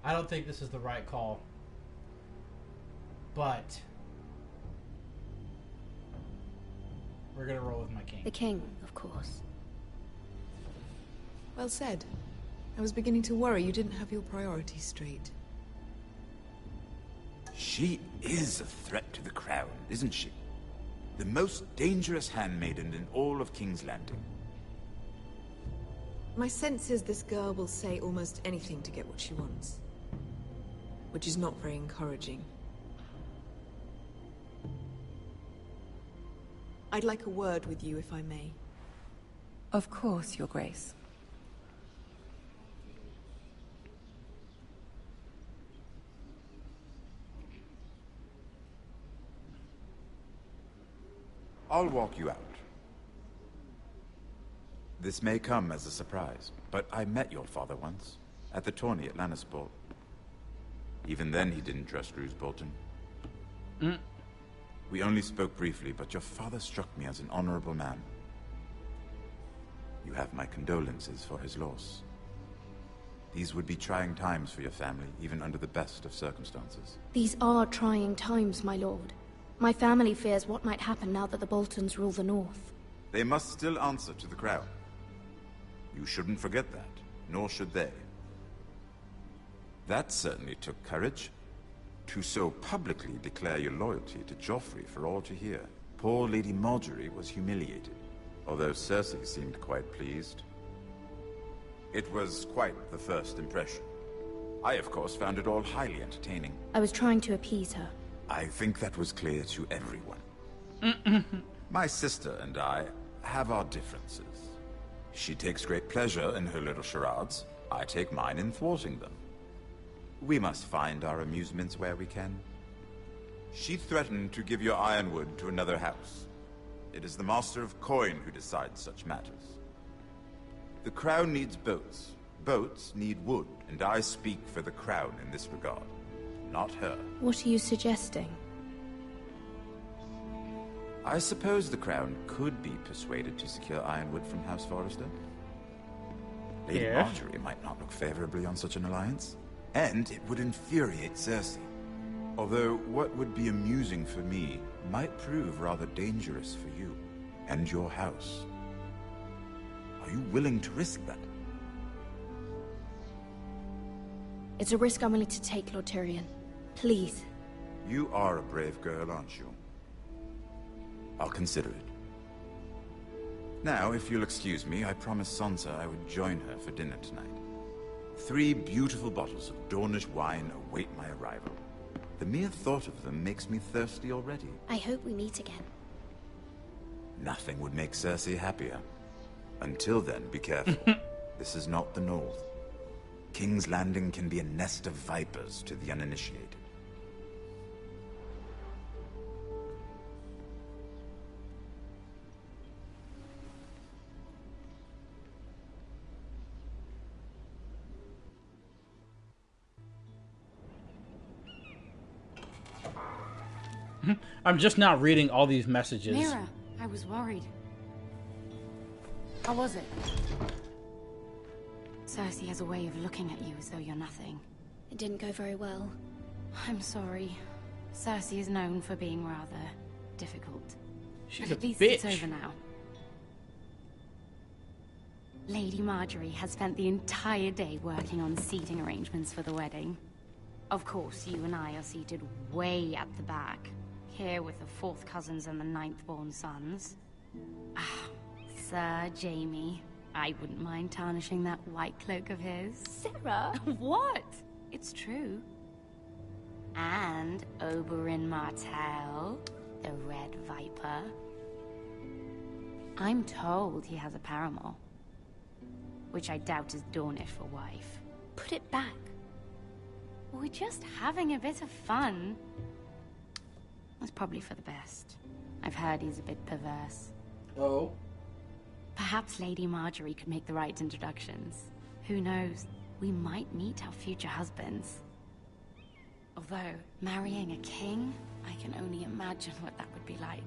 I don't think this is the right call. But we're gonna roll with my king. The king, of course. Well said. I was beginning to worry you didn't have your priorities straight. She is a threat to the crown, isn't she? The most dangerous handmaiden in all of King's Landing. My sense is this girl will say almost anything to get what she wants. Which is not very encouraging. I'd like a word with you, if I may. Of course, Your Grace. I'll walk you out. This may come as a surprise, but I met your father once, at the tourney at Lannisport. Even then he didn't trust Roose Bolton. We only spoke briefly, but your father struck me as an honorable man. You have my condolences for his loss. These would be trying times for your family, even under the best of circumstances. These are trying times, my lord. My family fears what might happen now that the Boltons rule the North. They must still answer to the crown. You shouldn't forget that, nor should they. That certainly took courage. To so publicly declare your loyalty to Joffrey for all to hear. Poor Lady Margaery was humiliated, although Cersei seemed quite pleased. It was quite the first impression. I, of course, found it all highly entertaining. I was trying to appease her. I think that was clear to everyone. My sister and I have our differences. She takes great pleasure in her little charades. I take mine in thwarting them. We must find our amusements where we can. She threatened to give your ironwood to another house. It is the Master of Coin who decides such matters. The crown needs boats. Boats need wood, and I speak for the crown in this regard. Not her. What are you suggesting? I suppose the crown could be persuaded to secure ironwood from House Forrester. Lady Margaery might not look favorably on such an alliance. And it would infuriate Cersei. Although what would be amusing for me might prove rather dangerous for you and your house. Are you willing to risk that? It's a risk I'm willing to take, Lord Tyrion. Please. You are a brave girl, aren't you? I'll consider it. Now, if you'll excuse me, I promised Sansa I would join her for dinner tonight. 3 beautiful bottles of Dornish wine await my arrival. The mere thought of them makes me thirsty already. I hope we meet again. Nothing would make Cersei happier. Until then, be careful. This is not the North. King's Landing can be a nest of vipers to the uninitiated. I'm just now reading all these messages. Mira, I was worried. How was it? Cersei has a way of looking at you as though you're nothing. It didn't go very well. I'm sorry. Cersei is known for being rather difficult. She's But a at least bitch. it's over now. Lady Margaery has spent the entire day working on seating arrangements for the wedding. Of course, you and I are seated way at the back, here with the 4th cousins and the 9th-born sons. Ah, Sir Jaime. I wouldn't mind tarnishing that white cloak of his. Sarah! What? It's true. And Oberyn Martell, the Red Viper. I'm told he has a paramour, which I doubt is Dornish for wife. Put it back. We're just having a bit of fun. That's probably for the best. I've heard he's a bit perverse. Oh. Perhaps Lady Margaery could make the right introductions. Who knows? We might meet our future husbands. Although, marrying a king, I can only imagine what that would be like.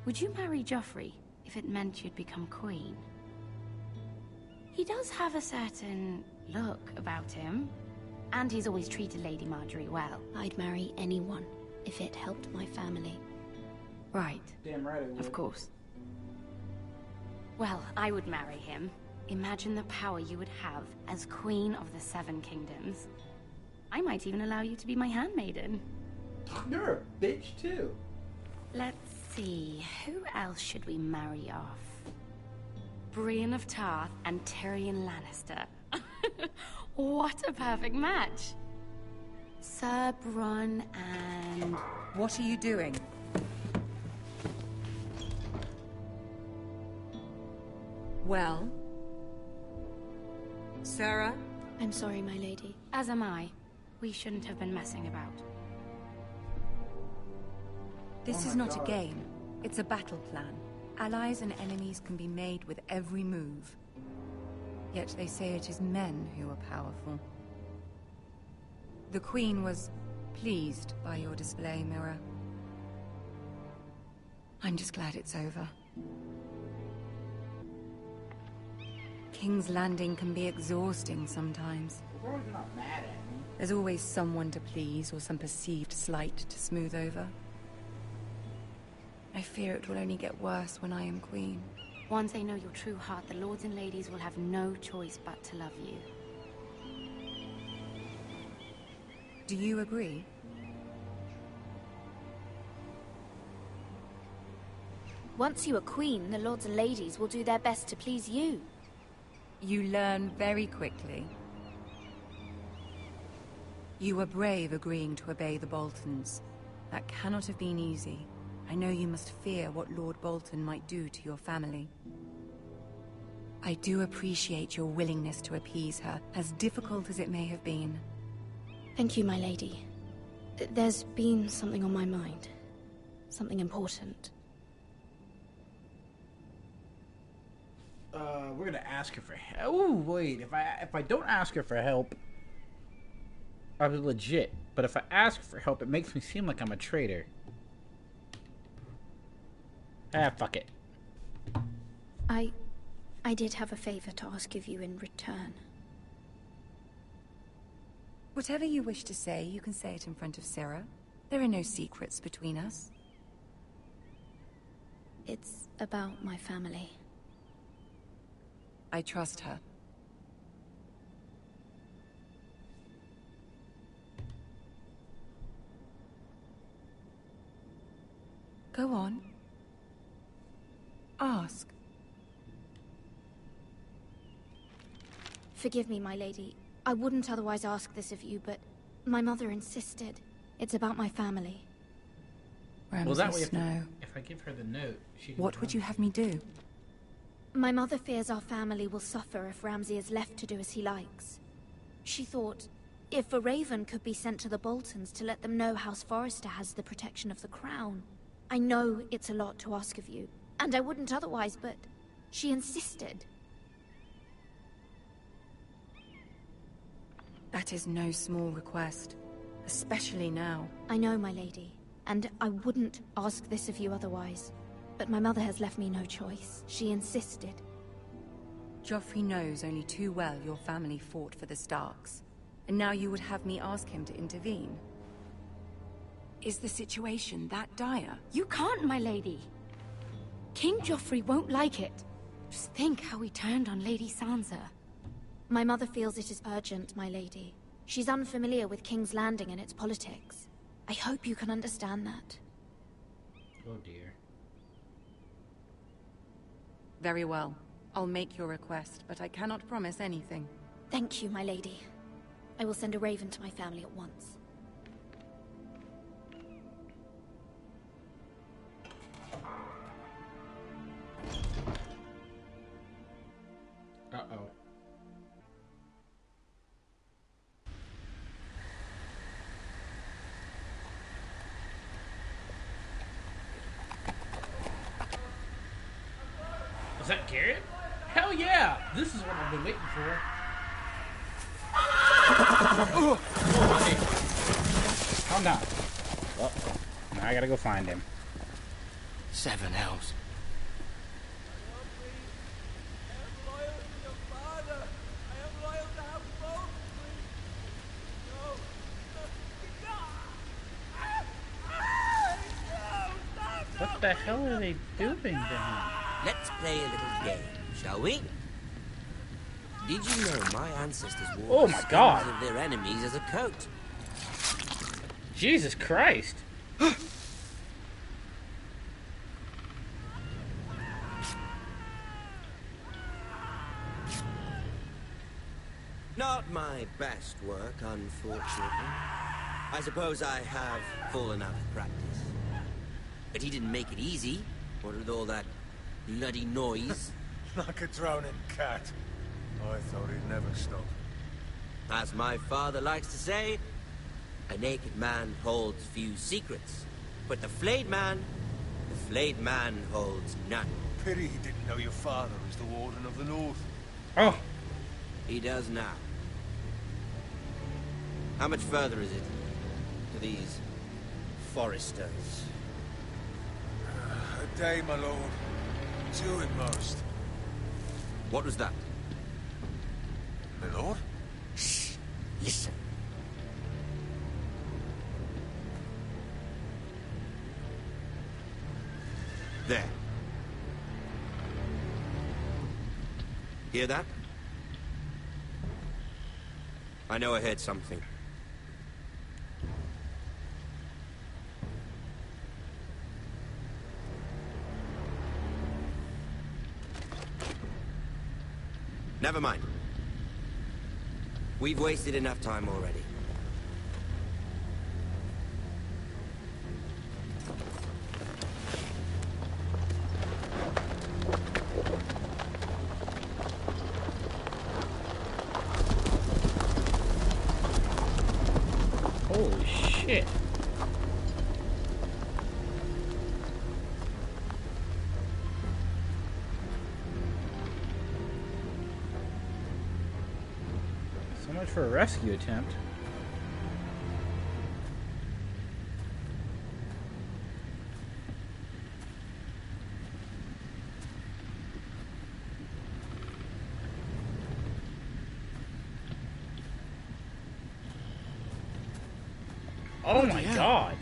Would you marry Joffrey if it meant you'd become queen? He does have a certain look about him. And he's always treated Lady Marjorie well. I'd marry anyone if it helped my family. Right. Damn right I would. Of course. Well, I would marry him. Imagine the power you would have as Queen of the Seven Kingdoms. I might even allow you to be my handmaiden. You're a bitch too. Let's see, who else should we marry off? Brienne of Tarth and Tyrion Lannister. What a perfect match. Sir Bronn and... What are you doing? Well? Sarah? I'm sorry, my lady. As am I. We shouldn't have been messing about. This is not a game. It's a battle plan. Allies and enemies can be made with every move. Yet they say it is men who are powerful. The Queen was pleased by your display, Mira. I'm just glad it's over. King's Landing can be exhausting sometimes. Roy's not mad at me. There's always someone to please or some perceived slight to smooth over. I fear it will only get worse when I am queen. Once they know your true heart, the lords and ladies will have no choice but to love you. Do you agree? Once you are queen, the lords and ladies will do their best to please you. You learn very quickly. You were brave agreeing to obey the Boltons. That cannot have been easy. I know you must fear what Lord Bolton might do to your family. I do appreciate your willingness to appease her, as difficult as it may have been. Thank you, my lady. There's been something on my mind. Something important. We're gonna ask her for help. Oh wait, if I don't ask her for help, I'm legit. But if I ask for help, it makes me seem like I'm a traitor. Ah, fuck it. I did have a favor to ask of you in return. Whatever you wish to say, you can say it in front of Sarah. There are no secrets between us. It's about my family. I trust her. Go on. Ask. Forgive me, my lady. I wouldn't otherwise ask this of you, but my mother insisted. It's about my family. Ramsay Well, that way, Snow. if I give her the note, she can What would you have me do? My mother fears our family will suffer if Ramsay is left to do as he likes. She thought, if a raven could be sent to the Boltons to let them know House Forrester has the protection of the crown. I know it's a lot to ask of you, and I wouldn't otherwise, but she insisted. That is no small request, especially now. I know, my lady, and I wouldn't ask this of you otherwise. But my mother has left me no choice. She insisted. Joffrey knows only too well your family fought for the Starks, and now you would have me ask him to intervene. Is the situation that dire? You can't, my lady. King Joffrey won't like it. Just think how he turned on Lady Sansa. My mother feels it is urgent, my lady. She's unfamiliar with King's Landing and its politics. I hope you can understand that. Oh dear. Very well. I'll make your request, but I cannot promise anything. Thank you, my lady. I will send a raven to my family at once. Uh-oh. Is that Garrett? Hell yeah! This is what I've been waiting for. Oh, okay. Calm down. Well, now I gotta go find him. 7 elves. What the hell are they doing to him? Let's play a little game, shall we? Did you know my ancestors Oh wore my the God. skins of their enemies as a coat? Jesus Christ. Not my best work, unfortunately. I suppose I have fallen out of practice. But he didn't make it easy, what with all that bloody noise. Like a drowning cat. I thought he'd never stop. As my father likes to say, a naked man holds few secrets. But the flayed man holds none. Pity he didn't know your father was the Warden of the North. Oh. He does now. How much further is it to these Foresters? A day, my lord. Two at most. What was that? My lord? Shh! Listen. There. Hear that? I know I heard something. Never mind. We've wasted enough time already. Holy shit. So much for a rescue attempt. Oh my God.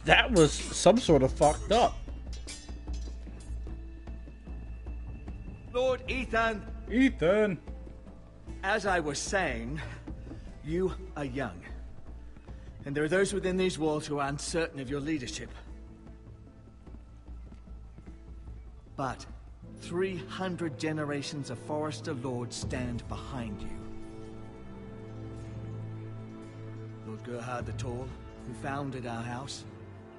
That was some sort of fucked up. Lord Ethan, Ethan. as I was saying, you are young. And there are those within these walls who are uncertain of your leadership. But 300 generations of Forester lords stand behind you. Lord Gerhard the Tall, who founded our house,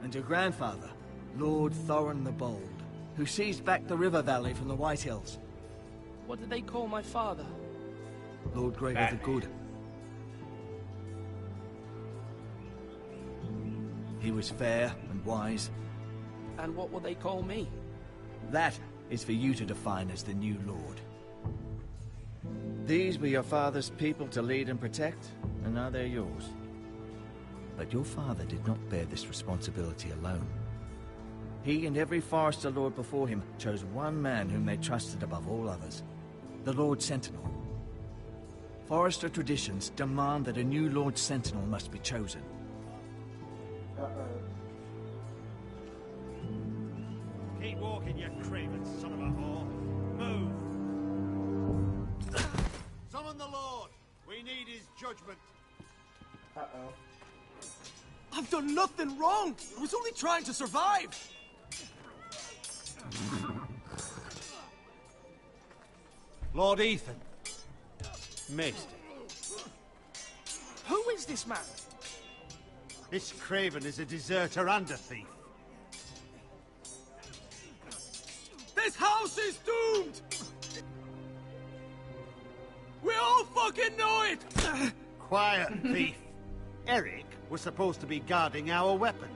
and your grandfather, Lord Thorin the Bold, who seized back the river valley from the White Hills. What did they call my father? Lord Gregor the Good. He was fair and wise. And what will they call me? That is for you to define as the new lord. These were your father's people to lead and protect, and now they're yours. But your father did not bear this responsibility alone. He and every Forester lord before him chose one man whom they trusted above all others, the Lord Sentinel. Forester traditions demand that a new Lord Sentinel must be chosen. Keep walking, you craven son of a whore. Move. Summon the Lord. We need his judgment. Uh-oh. I've done nothing wrong. I was only trying to survive. Lord Ethan. Missed. Who is this man? This craven is a deserter and a thief. This house is doomed! We all fucking know it! Quiet, thief. Eric was supposed to be guarding our weapons.